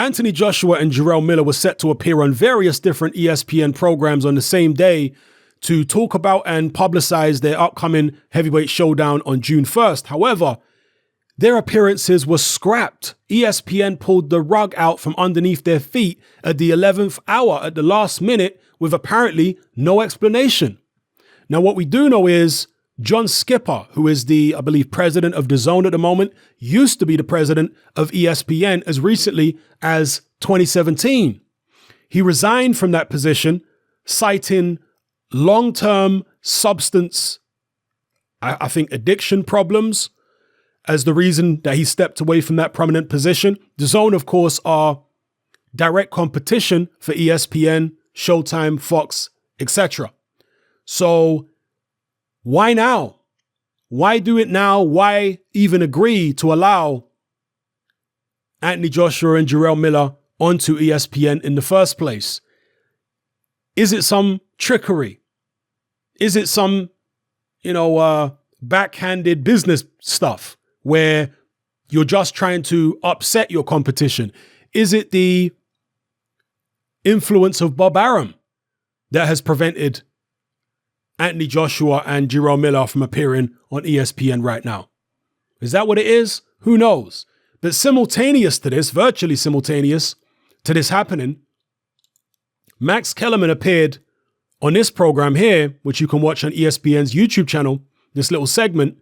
Anthony Joshua and Jarrell Miller were set to appear on various different ESPN programs on the same day to talk about and publicize their upcoming heavyweight showdown on June 1st. However, their appearances were scrapped. ESPN pulled the rug out from underneath their feet at the 11th hour at the last minute with apparently no explanation. Now, what we do know is John Skipper, who is the, I believe, president of DAZN at the moment, used to be the president of ESPN as recently as 2017. He resigned from that position, citing long-term substance, I think, addiction problems as the reason that he stepped away from that prominent position. DAZN, of course, are direct competition for ESPN, Showtime, Fox, etc. So why now? Why do it now? Why even agree to allow Anthony Joshua and Jarrell Miller onto ESPN in the first place? Is it some trickery? Is it some, backhanded business stuff where you're just trying to upset your competition? Is it the influence of Bob Arum that has prevented Anthony Joshua and Jarrell Miller from appearing on ESPN right now? Is that what it is? Who knows? But simultaneous to this, virtually simultaneous to this happening, Max Kellerman appeared on this program here, which you can watch on ESPN's YouTube channel, this little segment,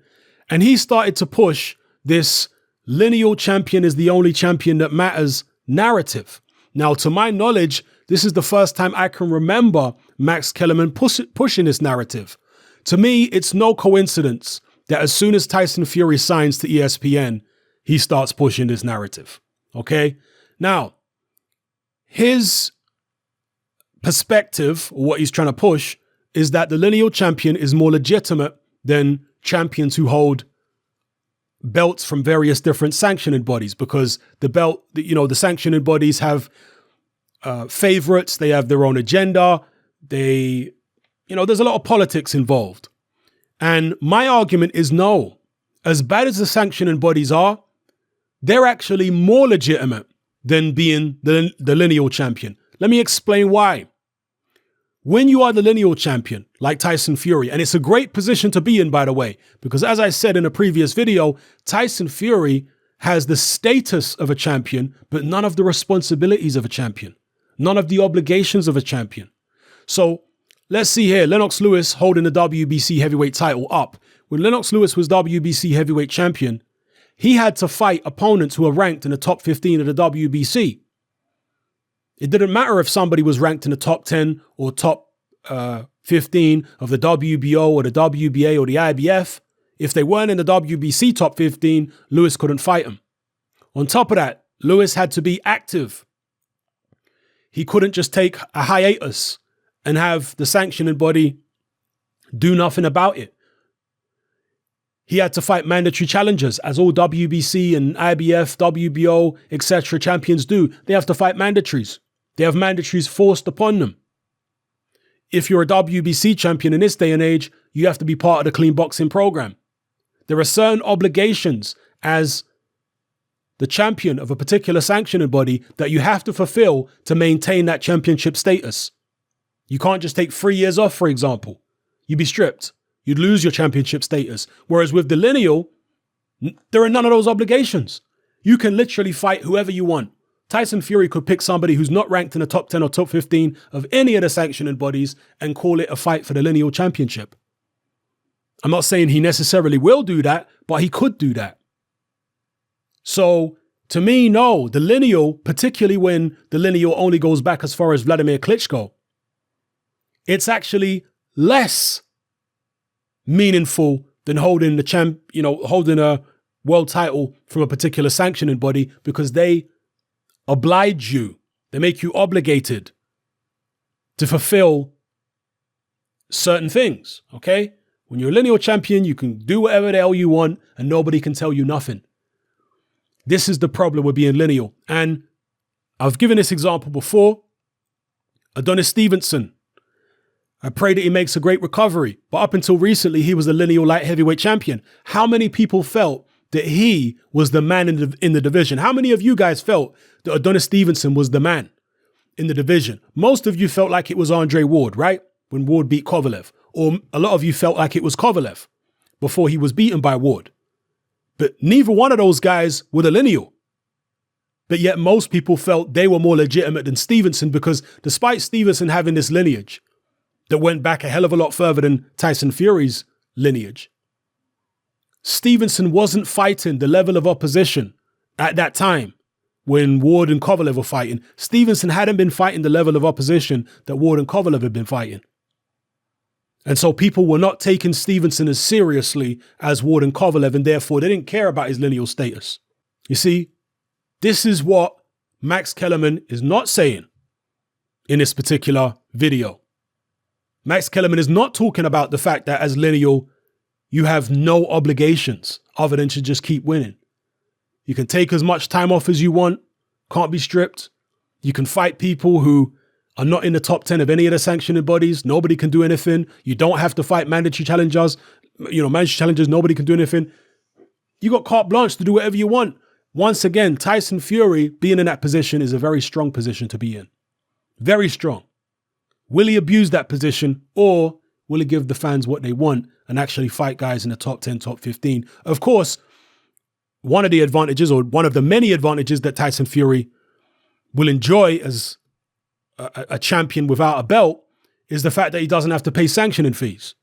and he started to push this lineal champion is the only champion that matters narrative. Now, to my knowledge, this is the first time I can remember Max Kellerman pushing this narrative. To me, it's no coincidence that as soon as Tyson Fury signs to ESPN, he starts pushing this narrative. Okay? Now, his perspective, or what he's trying to push, is that the lineal champion is more legitimate than champions who hold belts from various different sanctioning bodies, because the sanctioning bodies have favorites, they have their own agenda, there's a lot of politics involved. And my argument is no. As bad as the sanctioning bodies are, they're actually more legitimate than being the lineal champion. Let me explain why. When you are the lineal champion, like Tyson Fury, and it's a great position to be in, by the way, because as I said in a previous video, Tyson Fury has the status of a champion, but none of the responsibilities of a champion, none of the obligations of a champion. So let's see here, Lennox Lewis holding the WBC heavyweight title up. When Lennox Lewis was WBC heavyweight champion, he had to fight opponents who were ranked in the top 15 of the WBC. It didn't matter if somebody was ranked in the top 10 or top 15 of the WBO or the WBA or the IBF. If they weren't in the WBC top 15, Lewis couldn't fight them. On top of that, Lewis had to be active. He couldn't just take a hiatus and have the sanctioning body do nothing about it. He had to fight mandatory challengers, as all WBC and IBF, WBO, etc. champions do. They have to fight mandatories. They have mandatories forced upon them. If you're a WBC champion in this day and age, you have to be part of the clean boxing program. There are certain obligations as the champion of a particular sanctioning body that you have to fulfill to maintain that championship status. You can't just take 3 years off, for example. You'd be stripped. You'd lose your championship status. Whereas with the lineal, there are none of those obligations. You can literally fight whoever you want. Tyson Fury could pick somebody who's not ranked in the top 10 or top 15 of any of the sanctioning bodies and call it a fight for the lineal championship. I'm not saying he necessarily will do that, but he could do that. So to me, no, the lineal, particularly when the lineal only goes back as far as Vladimir Klitschko, it's actually less meaningful than holding holding a world title from a particular sanctioning body, because they oblige you. They make you obligated to fulfill certain things, okay? When you're a lineal champion, you can do whatever the hell you want and nobody can tell you nothing. This is the problem with being lineal. And I've given this example before. Adonis Stevenson. I pray that he makes a great recovery. But up until recently, he was the lineal light heavyweight champion. How many people felt that he was the man in the division. How many of you guys felt that Adonis Stevenson was the man in the division? Most of you felt like it was Andre Ward, right? When Ward beat Kovalev. Or a lot of you felt like it was Kovalev before he was beaten by Ward. But neither one of those guys were the Lineal. But yet most people felt they were more legitimate than Stevenson, because despite Stevenson having this lineage that went back a hell of a lot further than Tyson Fury's lineage, Stevenson wasn't fighting the level of opposition at that time when Ward and Kovalev were fighting. Stevenson hadn't been fighting the level of opposition that Ward and Kovalev had been fighting. And so people were not taking Stevenson as seriously as Ward and Kovalev, and therefore they didn't care about his lineal status. You see, this is what Max Kellerman is not saying in this particular video. Max Kellerman is not talking about the fact that as lineal, you have no obligations other than to just keep winning. You can take as much time off as you want, can't be stripped. You can fight people who are not in the top 10 of any of the sanctioning bodies. Nobody can do anything. You don't have to fight mandatory challengers. Mandatory challengers, nobody can do anything. You got carte blanche to do whatever you want. Once again, Tyson Fury being in that position is a very strong position to be in. Very strong. Will he abuse that position, or will he give the fans what they want and actually fight guys in the top 10, top 15? Of course, one of the advantages, or one of the many advantages that Tyson Fury will enjoy as a champion without a belt is the fact that he doesn't have to pay sanctioning fees.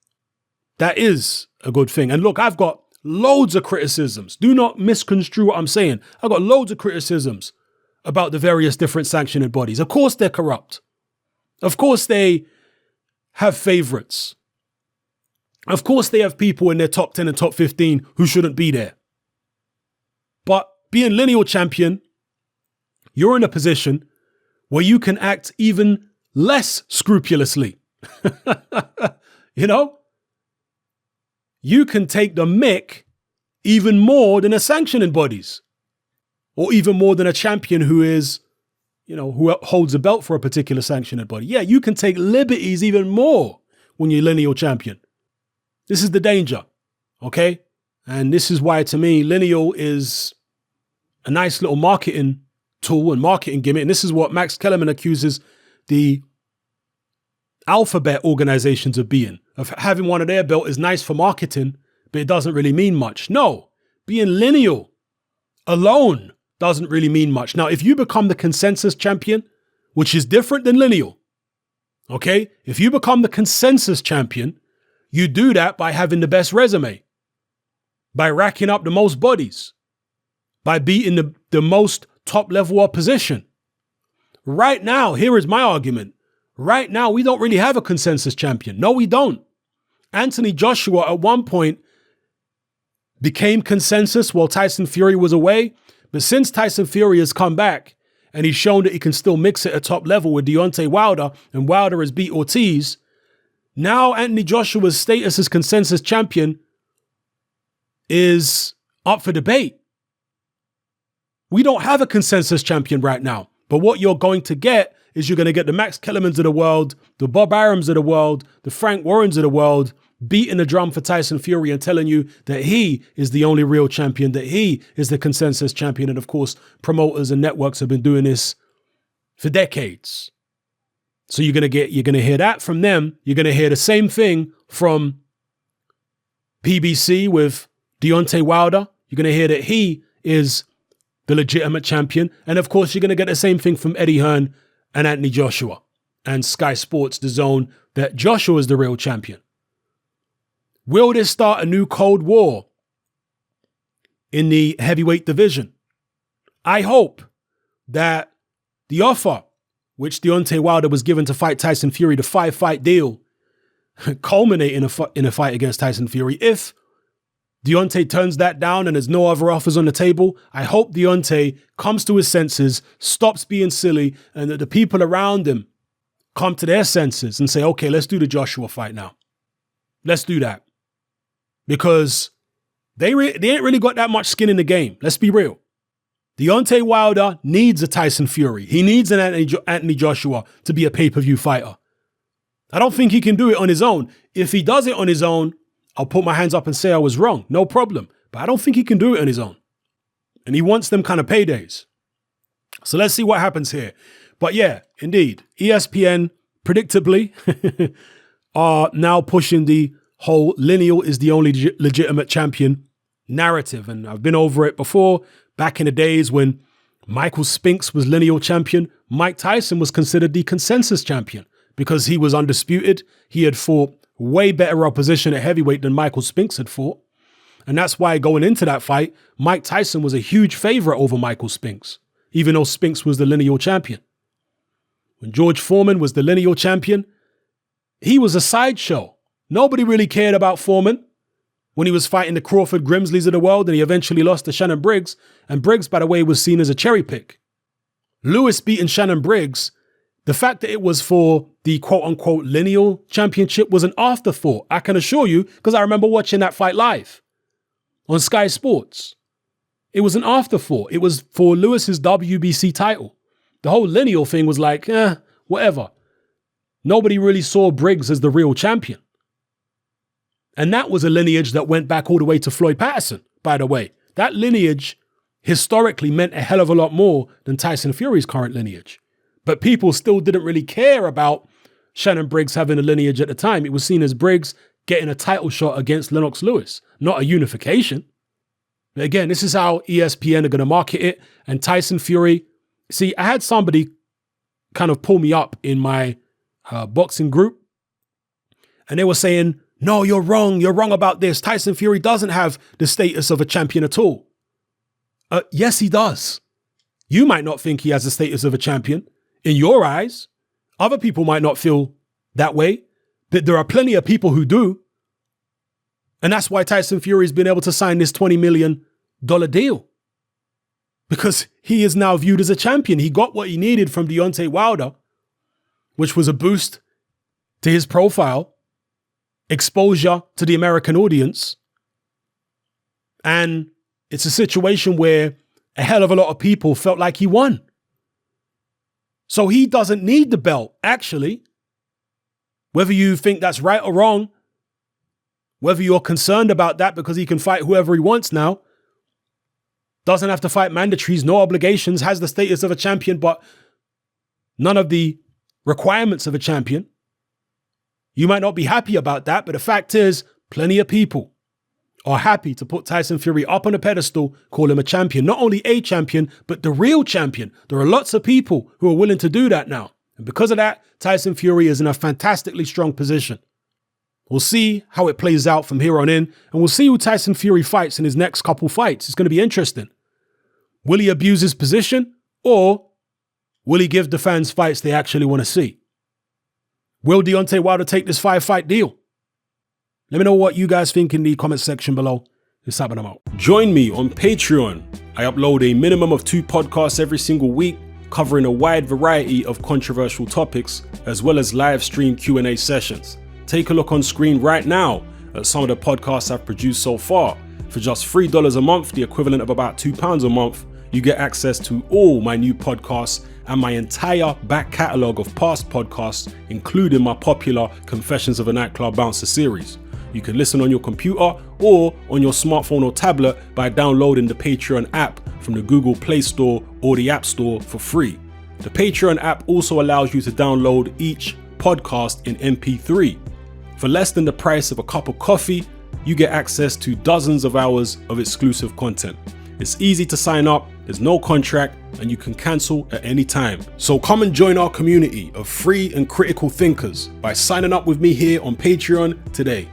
That is a good thing. And look, I've got loads of criticisms. Do not misconstrue what I'm saying. I've got loads of criticisms about the various different sanctioning bodies. Of course they're corrupt. Of course they have favorites. Of course they have people in their top 10 and top 15 who shouldn't be there. But being lineal champion, you're in a position where you can act even less scrupulously. You can take the mick even more than a sanctioning bodies, or even more than a champion who is, who holds a belt for a particular sanctioning body. Yeah, you can take liberties even more when you're lineal champion. This is the danger, okay? And this is why, to me, lineal is a nice little marketing tool and marketing gimmick. And this is what Max Kellerman accuses the alphabet organizations of being. Of having one of their belt is nice for marketing, but it doesn't really mean much. No, being lineal alone doesn't really mean much. Now, if you become the consensus champion, which is different than lineal, okay? If you become the consensus champion, you do that by having the best resume, by racking up the most bodies, by beating the most top-level opposition. Right now, here is my argument. Right now, we don't really have a consensus champion. No, we don't. Anthony Joshua at one point became consensus while Tyson Fury was away. But since Tyson Fury has come back and he's shown that he can still mix it at top level with Deontay Wilder, and Wilder has beat Ortiz, now Anthony Joshua's status as consensus champion is up for debate. We don't have a consensus champion right now. But what you're going to get is you're going to get the Max Kellermans of the world, the Bob Arums of the world, the Frank Warrens of the world, beating the drum for Tyson Fury and telling you that he is the only real champion, that he is the consensus champion. And of course, promoters and networks have been doing this for decades. So you're going to hear that from them. You're going to hear the same thing from PBC with Deontay Wilder. You're going to hear that he is the legitimate champion. And of course, you're going to get the same thing from Eddie Hearn and Anthony Joshua and Sky Sports, DAZN, that Joshua is the real champion. Will this start a new Cold War in the heavyweight division? I hope that the offer which Deontay Wilder was given to fight Tyson Fury, the 5-fight deal, culminate in a fight against Tyson Fury. If Deontay turns that down and there's no other offers on the table, I hope Deontay comes to his senses, stops being silly, and that the people around him come to their senses and say, okay, let's do the Joshua fight now. Let's do that. Because they ain't really got that much skin in the game. Let's be real. Deontay Wilder needs a Tyson Fury. He needs an Anthony Joshua to be a pay-per-view fighter. I don't think he can do it on his own. If he does it on his own, I'll put my hands up and say I was wrong. No problem. But I don't think he can do it on his own. And he wants them kind of paydays. So let's see what happens here. But yeah, indeed, ESPN predictably are now pushing the whole Lineal is the only legitimate champion narrative. And I've been over it before, back in the days when Michael Spinks was Lineal champion. Mike Tyson was considered the consensus champion because he was undisputed. He had fought way better opposition at heavyweight than Michael Spinks had fought. And that's why going into that fight, Mike Tyson was a huge favorite over Michael Spinks, even though Spinks was the Lineal champion. When George Foreman was the Lineal champion, he was a sideshow. Nobody really cared about Foreman when he was fighting the Crawford Grimsleys of the world, and he eventually lost to Shannon Briggs. And Briggs, by the way, was seen as a cherry pick. Lewis beating Shannon Briggs, the fact that it was for the quote-unquote Lineal championship was an afterthought, I can assure you, because I remember watching that fight live on Sky Sports. It was an afterthought. It was for Lewis's WBC title. The whole Lineal thing was like, whatever. Nobody really saw Briggs as the real champion. And that was a lineage that went back all the way to Floyd Patterson, by the way. That lineage historically meant a hell of a lot more than Tyson Fury's current lineage. But people still didn't really care about Shannon Briggs having a lineage at the time. It was seen as Briggs getting a title shot against Lennox Lewis, not a unification. But again, this is how ESPN are going to market it. And Tyson Fury, see, I had somebody kind of pull me up in my boxing group, and they were saying, no, you're wrong about this. Tyson Fury doesn't have the status of a champion at all. Yes, he does. You might not think he has the status of a champion. In your eyes, other people might not feel that way, but there are plenty of people who do. And that's why Tyson Fury has been able to sign this $20 million deal. Because he is now viewed as a champion. He got what he needed from Deontay Wilder, which was a boost to his profile, exposure to the American audience. And it's a situation where a hell of a lot of people felt like he won. So he doesn't need the belt, actually. Whether you think that's right or wrong, whether you're concerned about that because he can fight whoever he wants now, doesn't have to fight mandatories, no obligations, has the status of a champion, but none of the requirements of a champion. You might not be happy about that, but the fact is, plenty of people are happy to put Tyson Fury up on a pedestal, call him a champion. Not only a champion, but the real champion. There are lots of people who are willing to do that now. And because of that, Tyson Fury is in a fantastically strong position. We'll see how it plays out from here on in, and we'll see who Tyson Fury fights in his next couple fights. It's going to be interesting. Will he abuse his position, or will he give the fans fights they actually want to see? Will Deontay Wilder take this 5-fight deal? Let me know what you guys think in the comment section below. Let's have them out. Join me on Patreon. I upload a minimum of 2 podcasts every single week, covering a wide variety of controversial topics, as well as live stream Q&A sessions. Take a look on screen right now at some of the podcasts I've produced so far. For just $3 a month, the equivalent of about £2 a month, you get access to all my new podcasts and my entire back catalogue of past podcasts, including my popular Confessions of a Nightclub Bouncer series. You can listen on your computer or on your smartphone or tablet by downloading the Patreon app from the Google Play Store or the App Store for free. The Patreon app also allows you to download each podcast in MP3. For less than the price of a cup of coffee, you get access to dozens of hours of exclusive content. It's easy to sign up, there's no contract, and you can cancel at any time. So come and join our community of free and critical thinkers by signing up with me here on Patreon today.